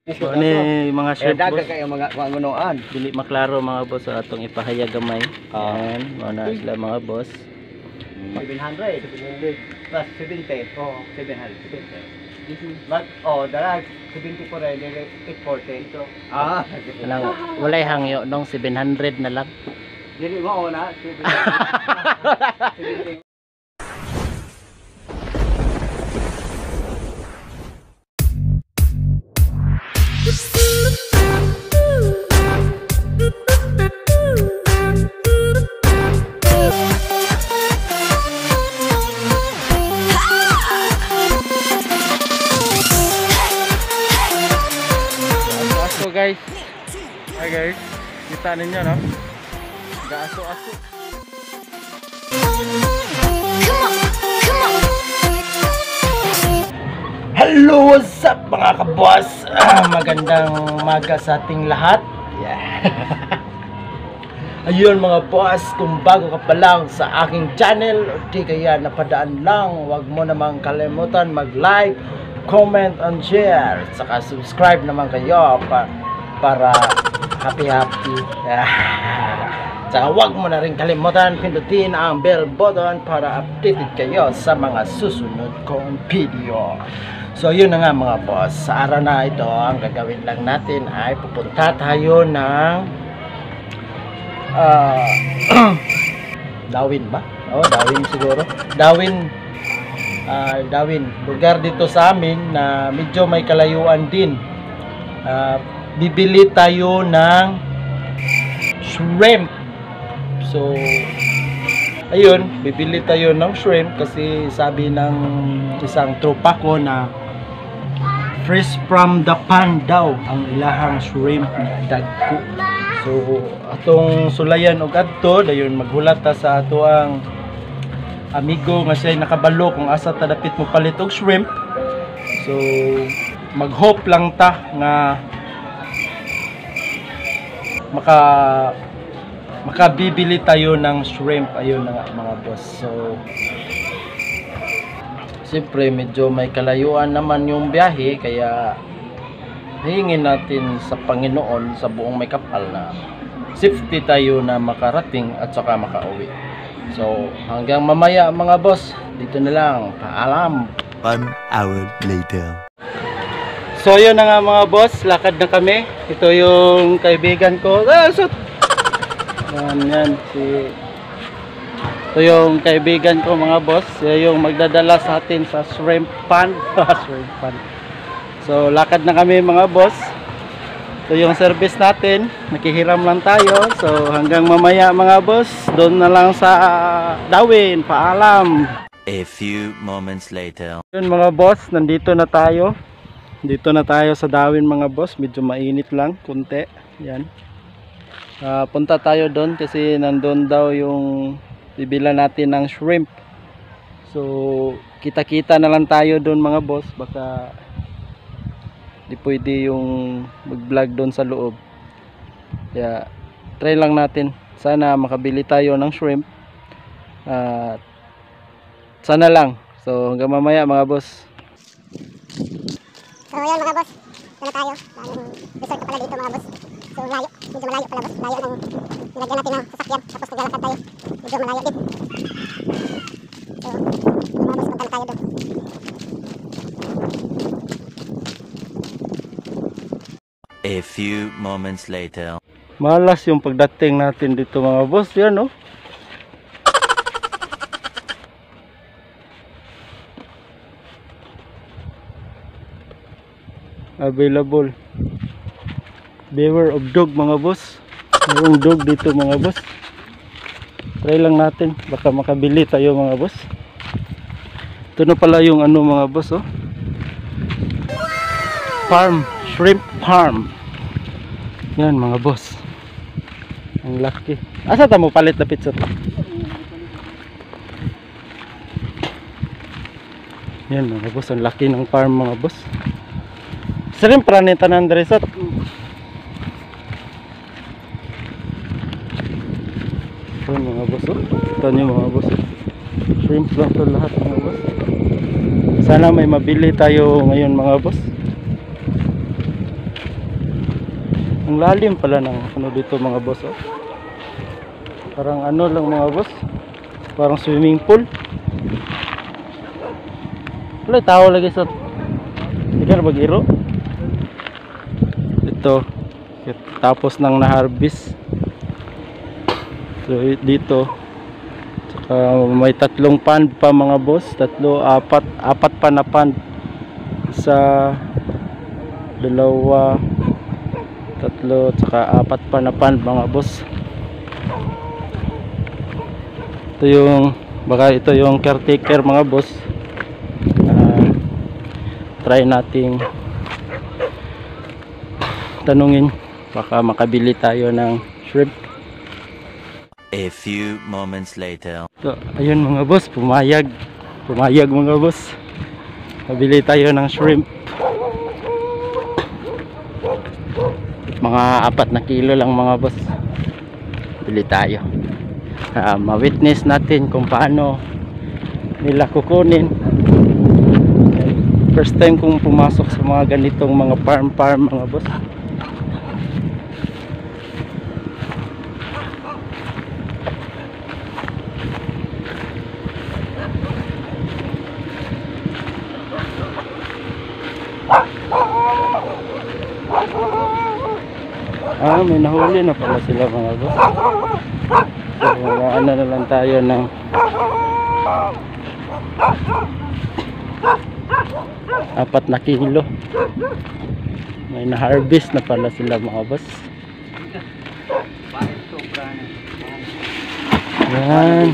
Ni mga shrimp daga boss. kayo mga ngunoan. Dili maklaro mga boss sa atong ipahayag gamay. Ayan, mana sila mga boss. 700. Plus 70. Oh, 700. But dalag 70 po rin, 840 ito. Anang walay hangyo nung 700 na lang. Dili mo na 70. Guys, hi guys, kita ninyo no, gaaso-aso. Hello, what's up mga kaboss? Magandang umaga sa ating lahat. Ayun mga boss, kung bago ka pa lang sa aking channel o di kaya napadaan lang, huwag mo namang kalimutan mag-like, comment and share, saka subscribe naman kayo para happy. Saka huwag mo na rin kalimutan pindutin ang bell button para updated kayo sa mga susunod kong video. So yun na nga mga boss, sa araw na ito ang gagawin lang natin ay pupunta tayo ng Dawin ba? Dawin siguro. Dawin, lugar dito sa amin na medyo may kalayuan din. Bibili tayo ng shrimp. So ayun, bibili tayo ng shrimp kasi sabi ng isang tropa ko na fresh from the pan daw ang ilahang shrimp na dagko. So atong sulayan og adto dayon maghulat ta sa ato ang amigo nga siya nakabalo kung asa ta dapit mo palit og shrimp. So mag-hope lang ta nga makabibili tayo ng shrimp. Ayun na nga mga boss. So siyempre medyo may kalayuan naman yung biyahe, kaya hingin natin sa Panginoon sa buong may kapal na safety tayo na makarating at saka makauwi. So hanggang mamaya mga boss, dito na lang, paalam. 1 hour later. So yun na nga mga boss, lakad na kami. Ito yung kaibigan ko. Ito yung kaibigan ko mga boss. Siya yung magdadala sa atin sa shrimp pan. Shrimp pan. So lakad na kami mga boss. Ito yung service natin. Nakihiram lang tayo. So hanggang mamaya mga boss, doon na lang sa Dawin. Paalam. A few moments later. Yun mga boss, nandito na tayo. Dito na tayo sa Dawin mga boss. Medyo mainit lang, kunti. Yan. Punta tayo doon kasi nandun daw yung bibila natin ng shrimp. So kita-kita na lang tayo doon mga boss. Baka di pwede yung mag-vlog doon sa loob. Kaya try lang natin. Sana makabili tayo ng shrimp. Sana lang. So hanggang mamaya mga boss. So yun mga boss, na tayo. Resort pala dito mga boss. So layo, medyo malayo pala boss. Layo ng nilagyan natin ng sasakyan. Tapos naglalakad tayo. Medyo malayo din. So mga boss, punta tayo doon. A few moments later. Malas yung pagdating natin dito mga boss. Yan no. Available. Beware of dog mga boss. Mayroong dog dito mga boss. Try lang natin, baka makabili tayo mga boss. Ito na pala yung ano mga boss oh. Farm, shrimp farm. Yan mga boss. Ang laki. Asa ta mo palit na pizza ta? Yan mga boss, ang laki ng farm mga boss. Shrimp rani tanan diri sa. Ito mga boss oh. Ito nyo mga boss. Shrimp lang to lahat mga boss. Sana may mabili tayo ngayon mga boss. Ang lalim pala ng ano dito mga boss, oh. Parang ano lang mga boss. Parang swimming pool. Wala tao lagi sa ikan mag-iro. Ito tapos nang na-harvest. So dito tsaka may tatlong pond pa mga boss, apat pa na pond. Isa, dalawa, tatlo, tsaka apat pa na pond mga boss. Ito yung caretaker mga boss. Try nating tanungin, baka makabili tayo ng shrimp. A few moments later. So, ayun mga boss, pumayag mga boss. Mabili tayo ng shrimp. Mga 4 na kilo lang mga boss. Bili tayo. Ma-witness natin kung paano nila kukunin. First time kong pumasok sa mga ganitong mga farm mga boss. May nahuli na pala sila mga boss. So, ano na lang tayo ng 4 na kilo. May na-harvest na pala sila mga boss. Yan.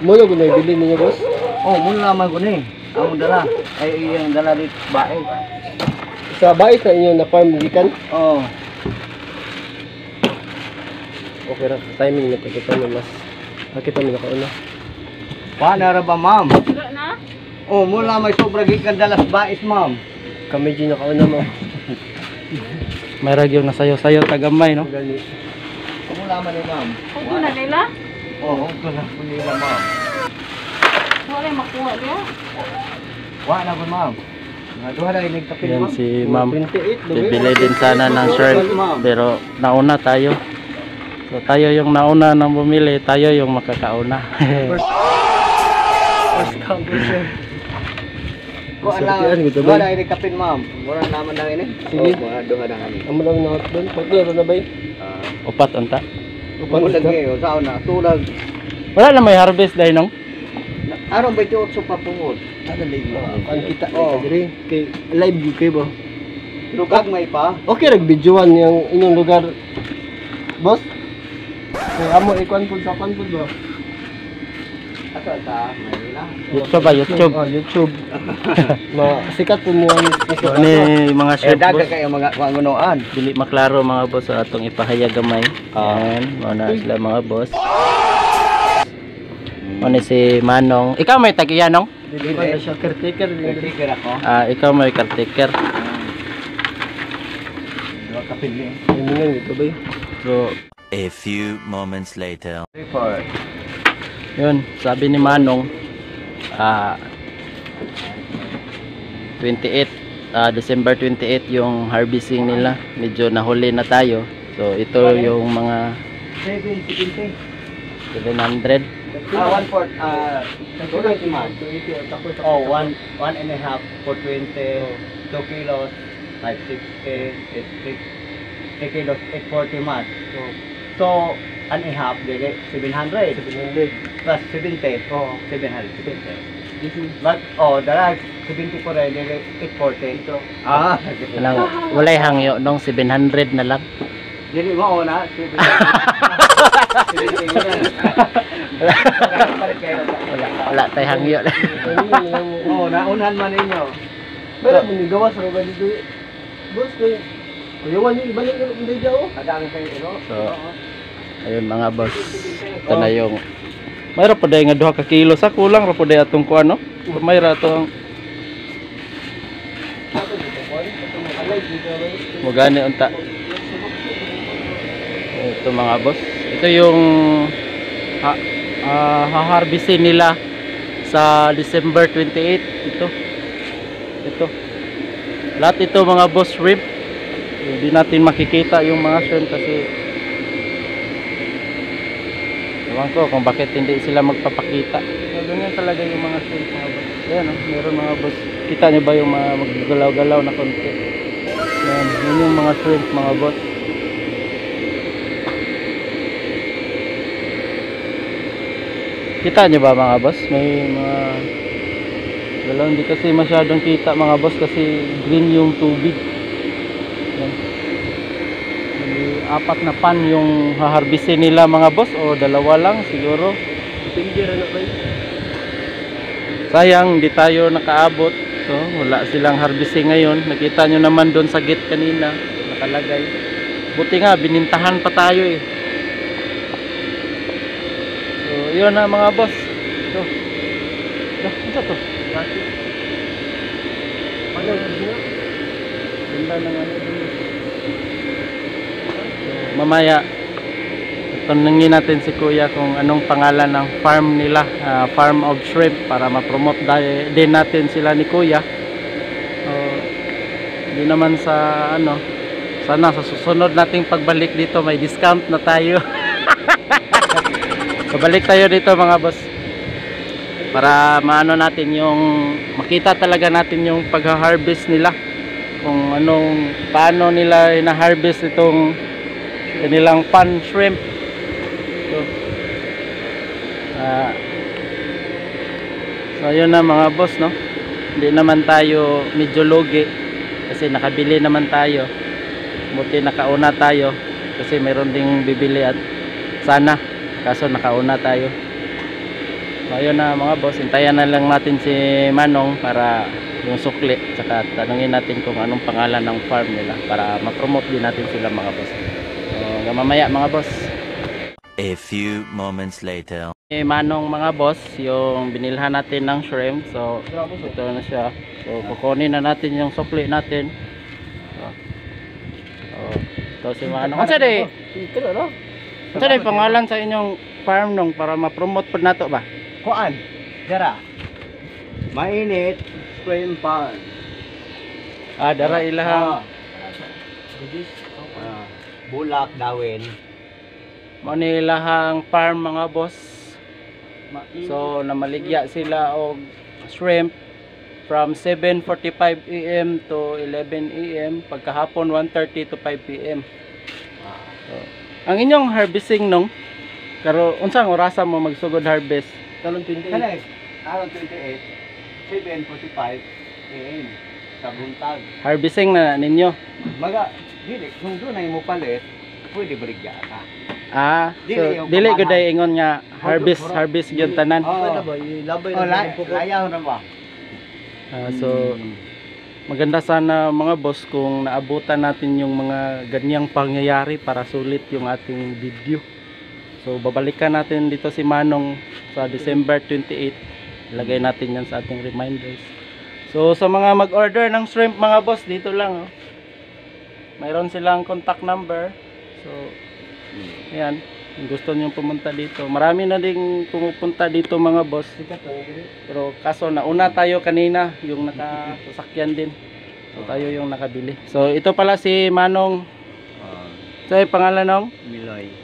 Muna ko na ibili niyo boss? Oh, muna naman ko ni. Ang dala. Ay yung dala dito bae. Sa bae sa inyo na farm gikan? Oo. Okay ra sa timing na kita mo mas. Kita mo na kauna. Paano ra ba ma'am? Na? Oh, mula may sobra gikan dalas bais ma'am. Kami din nakauna mo. May ragyo na sayo-sayo tagamay no. Gani. Mula man ni ma'am. Huwag na nila? Oo, ito na po nila ma'am. Wala yung makuha niya. Wa na po ma'am. Duha na inig tapin Yan ma'am. si ma'am. 28. Bibili din sana ng shrimp pero nauna tayo. So tayo yung nauna nang bumili, tayo yung makakauna. First come first. Ko ala. Duha na inig tapin ma'am. Mura naman na ini. Sige. Duha na ani. Amo lang na doon. Pagdiro na bay. Upat unta. Upat lagi o sao na tulag. Wala na may harvest dahil nung. Aron 28 pa pungod. Adalay mo. Ang kita diri kay live gyud kay ba. Lugag may pa. Okay rag videoan yung inyong lugar. Boss. Kay amo ikuan pud sa kan pud ba. Asa ta Manila. YouTube ba YouTube? Oh, YouTube. Sikat po mo Ni mga shrimp daga boss. kayo mga kuangunoan. Dili maklaro mga boss sa atong ipahayag gamay. Ayan, muna sila mga boss. Ano si Manong. Ikaw may tagiyanong? Dili ba siya caretaker ako. Ikaw may caretaker. Dua ka pili. Ingon ito ba? So, A few moments later. Report. yun, sabi ni Manong 28 December 28 yung harvesting nila. Medyo nahuli na tayo. So ito yung mga 770. 700. 1/4 280 man. Oh, 1 and a half for 20 2 kilos 560 3 kilos 840 man. So and a half dili 700 plus 70 770. But dala 70 po rin dili 840. Walay hangyo nung 700 na lang. Dili mo na 70. Wala tay hangyo. Naunhan man ninyo. Pero gawas ra ba dito? Boss ko. Kuyawan ni balik na hindi daw. Kadang kayo So ayun mga boss. Ito na yung mayroon pa dahil nga 2 ka kilo sa kulang ra po dahil atong kuan no. Mayroon atong Mugani unta. Ito mga boss. Ito yung haharbisin nila sa December 28. Ito. Lahat ito mga boss shrimp. Hindi natin makikita yung mga shrimp kasi ewan ko kung bakit hindi sila magpapakita. So, ganyan talaga yung mga shrimp mga boss. Ayan o, meron mga boss. Kita nyo ba yung mga maggalaw-galaw na konti? Ayan, yun yung mga shrimp mga boss. Kita nyo ba mga boss? May mga galaw, hindi kasi masyadong kita mga boss kasi green yung tubig. Ayan. May apat na pan yung haharbisin nila mga boss o dalawa lang siguro. Sayang hindi tayo nakaabot. So, wala silang harvesting ngayon. Nakita nyo naman doon sa gate kanina nakalagay. Buti nga binintahan pa tayo eh. So, yun na mga boss. So, ano to? Ganda ng ano dun. So, mamaya tanungin natin si kuya kung anong pangalan ng farm nila, farm of shrimp, para ma-promote din natin sila ni kuya. Hindi naman sa ano, sana sa susunod nating pagbalik dito may discount na tayo. Pabalik tayo dito mga boss para maano natin yung makita talaga natin yung pag-harvest nila, kung paano nila ina-harvest itong kanilang pan shrimp. So yun na mga boss, no? Hindi naman tayo medyo lugi kasi nakabili naman tayo. Buti nakauna tayo kasi meron ding bibili at sana, kaso nakauna tayo. So yun na mga boss, hintayan na lang natin si Manong para yung sukli, saka tanungin natin kung anong pangalan ng farm nila para ma-promote din natin sila mga boss. So hanggang mamaya mga boss. A few moments later. Manong mga boss, yung binilhan natin ng shrimp. So ito na siya. So kukunin na natin yung sukli natin. So si Manong. Ano sa day pangalan sa inyong farm nung para ma-promote po nato ba? Kuan. Dara. Mainit. Shrimp pan. Dara ilahang Bulak dawin. mo nilahang farm mga boss. So namaligya sila og shrimp from 7:45 AM to 11 AM, pagkahapon 1:30 to 5 PM. So, ang inyong harvesting nung karo unsang orasa mo magsugod harvest? Talon 28. Aron 28. 7:45 AM sa buntag. Harvesting na ninyo. Maga dili kung doon ay mo palit, pwede baligya ka. So dili gud ay ingon nga harvest gyud tanan. Layaw na ba? So maganda sana mga boss kung naabutan natin yung mga ganyang pangyayari para sulit yung ating video. So babalikan natin dito si Manong sa December 28. Ilagay natin yan sa ating reminders. So sa mga mag-order ng shrimp mga boss, dito lang mayroon silang contact number. So ayan, kung gusto niyo pumunta dito, marami na ding pumupunta dito mga boss, pero kaso nauna tayo kanina, yung nakasasakyan din, so tayo yung nakabili. So ito pala si Manong. So yung pangalan nung?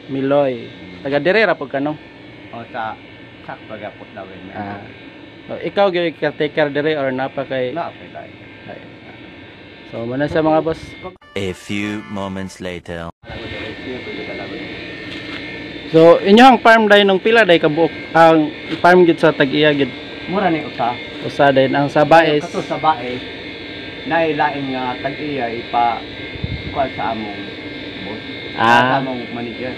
Miloy. Taga dire ra pud kanong? Sa pagapot dawin. So ikaw gyud caretaker dire or napa kay? So muna sa mga boss. A few moments later. So inyong farm day nung pila day kabuok ang farm gid sa Tag-iya gid. Mura ni Usa din ang sa Baes. Kato sa Baes. Nailaing nga Tag-iya ipa kuan sa among boss. Sa among manager.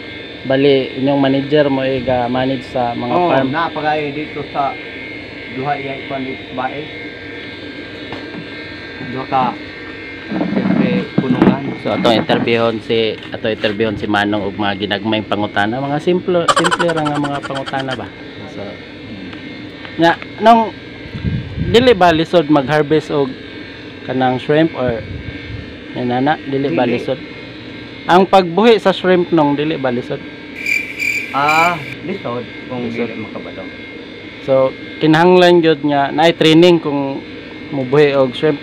Bali inyong manager mo iga manage sa mga farm. Napagay dito sa duha iya kuan ni Baes. Duha ka punungan. So atong interviewon si Manong og mga ginagmayng pangutana, mga simple ra nga mga pangutana ba. So nya nung dili ba lisod mag-harvest og kanang shrimp or nana dili ba lisod? Ang pagbuhi sa shrimp nung dili ba lisod? Lisod kung dili makabalo. So kinahanglan gyud nga naay training kung mubuhi og shrimp.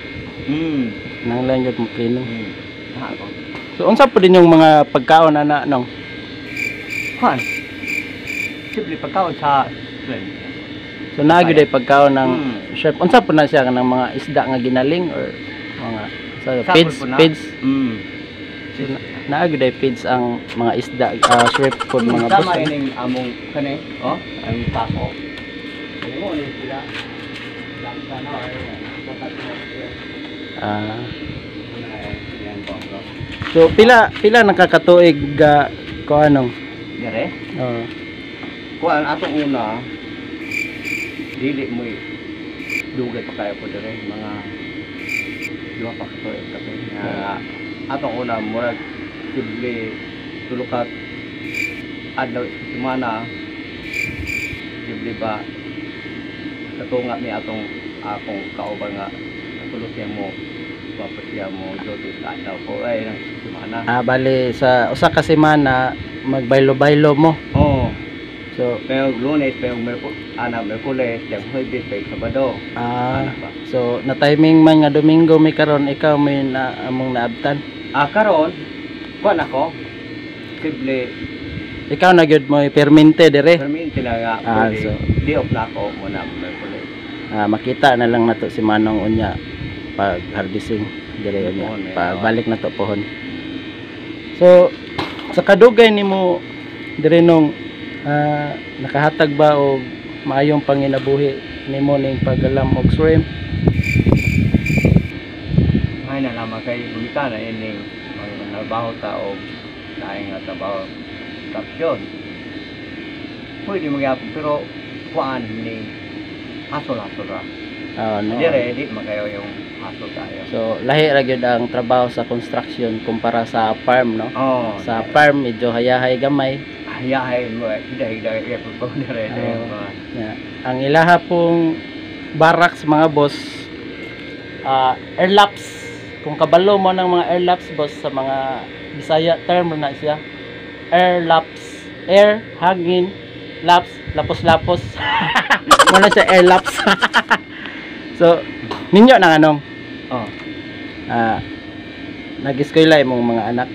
Kinahanglan gyud mo training. So unsa po din yung mga pagkaon ana nong? Kuan. Simple pagkaon sa shrimp. So naagi day pagkaon ng Mm. shrimp. Unsa po na siya ng mga isda nga ginaling or mga feeds? Feeds. So, naagi day feeds ang mga isda, shrimp po mga boss. Tama ining among kani, oh, ang tako. Mo ni sila. Lang sana ay So pila nakakatuig ko anong? dire. Oh. Kuan atong una dili mo dugay pa kayo po dire mga duha pa ka kasi nga atong una murag simple tulukat adlaw sa semana simple ba katunga mi atong akong kauban nga natulog siya mo tapos siya mo doon sa adlaw ko ay nang semana. Bali sa usa ka semana magbaylo-baylo mo. Oo. So Pero Lunes, pero Merkules, yung Huwebes, pero Sabado. So na timing man nga Domingo may karon ikaw may na among naabtan. Karon, kuan ako. Simple, Ikaw na gyud mo permente dire. perminti na nga. So Di off na ako muna Merkules. makita na lang nato si Manong unya pag harvesting dire unya. Pohon, Pagbalik na to pohon. So sa kadugay nimo dire nung nakahatag ba og maayong panginabuhi nimo ning pagalam og shrimp? Ay na naman kay bumita na ining mga trabaho tao dahil nga trabaho kapsyon. Pwede magyapon pero kuan ni hasol-hasol ra. No. Dire di magayo yung hasol tayo. So lahi ra gyud ang trabaho sa construction kumpara sa farm no. Oh, Sa farm medyo hayahay gamay. hayahay mo hiday po dire. Yeah. Ang ilaha pong barracks mga boss airlaps. Kung kabalo mo ng mga airlaps boss sa mga Bisaya term na siya. Airlaps. Air, hangin, laps, lapos-lapos. Muna siya airlaps. So, ninyo na anong? Oh, Nag-eskwela imong mga anak.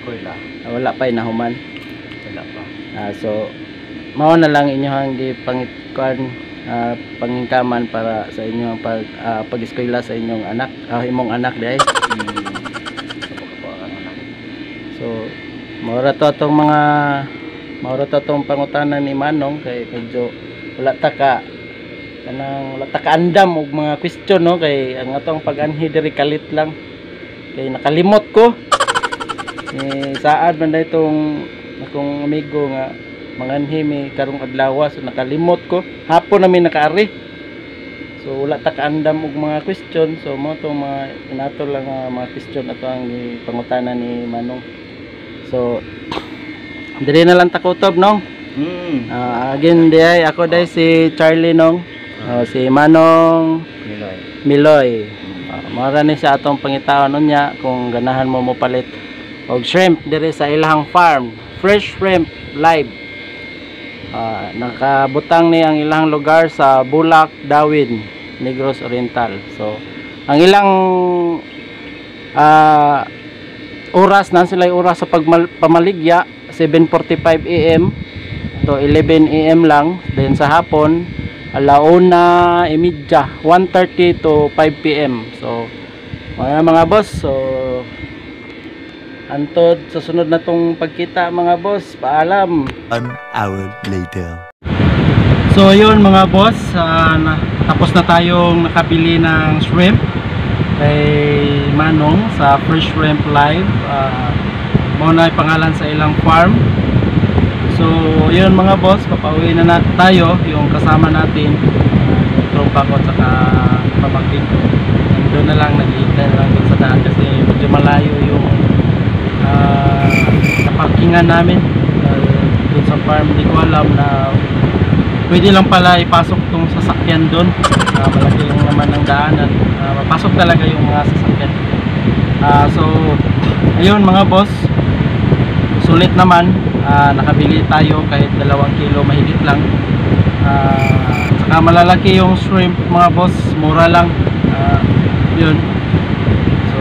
eskwela. Wala pa inahuman. Wala pa. So mao na lang inyong pangingkaman para sa inyong pag-eskwela sa inyong anak, imong anak day. So maura to atong pangutanan ni Manong kay medyo wala ta ka andam og mga question no kay ang atong pag-anhi diri kalit lang kay nakalimot ko. Saad man day itong akong amigo nga manganhi mi karong adlaw so nakalimot ko hapon namin nakaari so wala ta kaandam og mga question so mo to mga inato lang mga question ato ang pangutanan ni Manong so diri na lang takutob nong again day ako day si Charlie nong si Manong Miloy mara ni sa atong pangitawon unya kung ganahan mo palit og shrimp dire sa ilang farm fresh shrimp live nakabutang ni ang ilang lugar sa Bulak, Dawin, Negros Oriental. So ang ilang oras na sila oras sa pamaligya 7:45 AM to 11 AM lang, then sa hapon 1:30 1:30 to 5 PM. So mga boss, so antod sa sunod na tong pagkita mga boss, paalam. 1 hour later. So yun mga boss, tapos na tayong nakabili ng shrimp kay Manong sa Fresh Shrimp Live. Muna yung pangalan sa ilang farm. So yun mga boss, papauwi na tayo yung kasama natin, tropa ko at saka pamangkin ko. Doon na lang, nag-iintay na lang doon sa daan kasi medyo malayo yung naparkingan namin doon sa farm. Hindi ko alam na pwede lang pala ipasok tong sasakyan doon. Malaki lang naman ang daanan, mapasok talaga yung mga sasakyan. So ayun mga boss, sulit naman. Nakabili tayo kahit 2 kilo mahigit lang. Saka malalaki yung shrimp mga boss, mura lang. Yun. So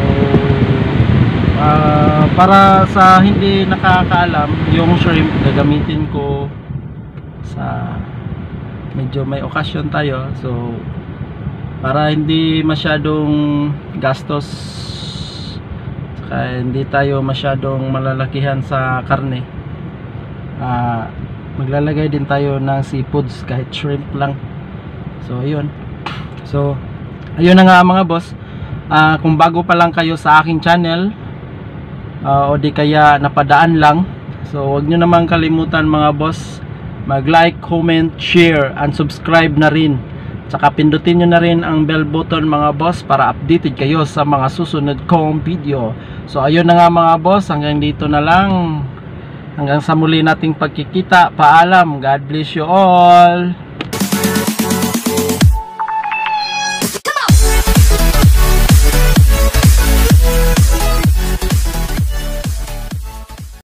para sa hindi nakakaalam, yung shrimp gagamitin ko sa medyo may okasyon tayo, so para hindi masyadong gastos, saka hindi tayo masyadong malalakihan sa karne, maglalagay din tayo ng seafoods kahit shrimp lang. So ayun, so ayun na nga mga boss. Kung bago pa lang kayo sa aking channel, o di kaya napadaan lang, so huwag nyo naman kalimutan mga boss, mag like, comment, share, and subscribe na rin. Tsaka pindutin nyo na rin ang bell button mga boss para updated kayo sa mga susunod kong video. So ayun na nga mga boss, hanggang dito na lang, hanggang sa muli nating pagkikita. Paalam, God bless you all.